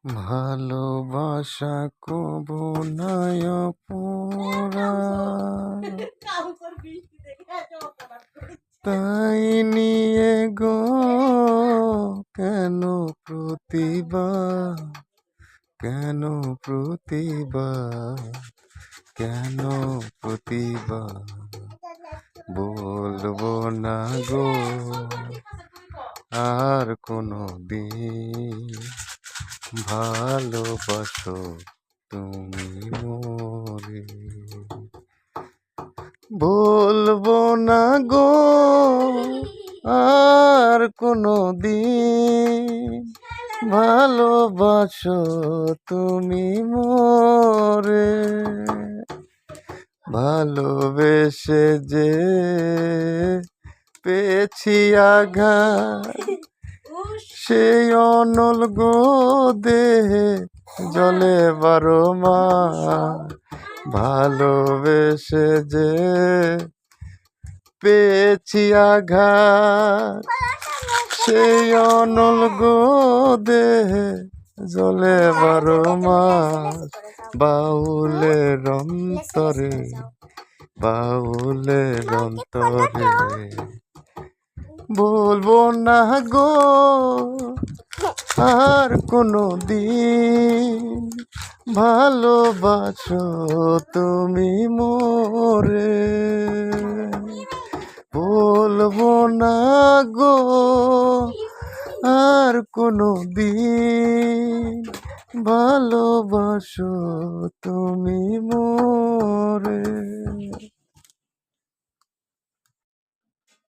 ভালোবাসা কবু নয় পোড়া, তাই নিয়ে গো কেন প্রতিবার, কেন প্রতিবার, কেন প্রতিবার বলবো না গো আর কোনো দিন ভালোবাসো তুমি মোরে। বলবো না গো আর কোনো দিন ভালোবাসো তুমি মোরে। ভালোবেসে যে পেয়েছি আঘাত, সেই অনল গো দেহে জলে 12 মাস। ভালোবেসে যে পেয়েছি আঘাত, সেই অনল গো দেহে জলে 12 মাস। বাউলের অন্তরে, বাউলের অন্তরে বলবো না গো আর কোনো দিন ভালোবাসো তুমি মোরে। বলবো না গো আর কোনো দিন ভালোবাসো তুমি মোরে।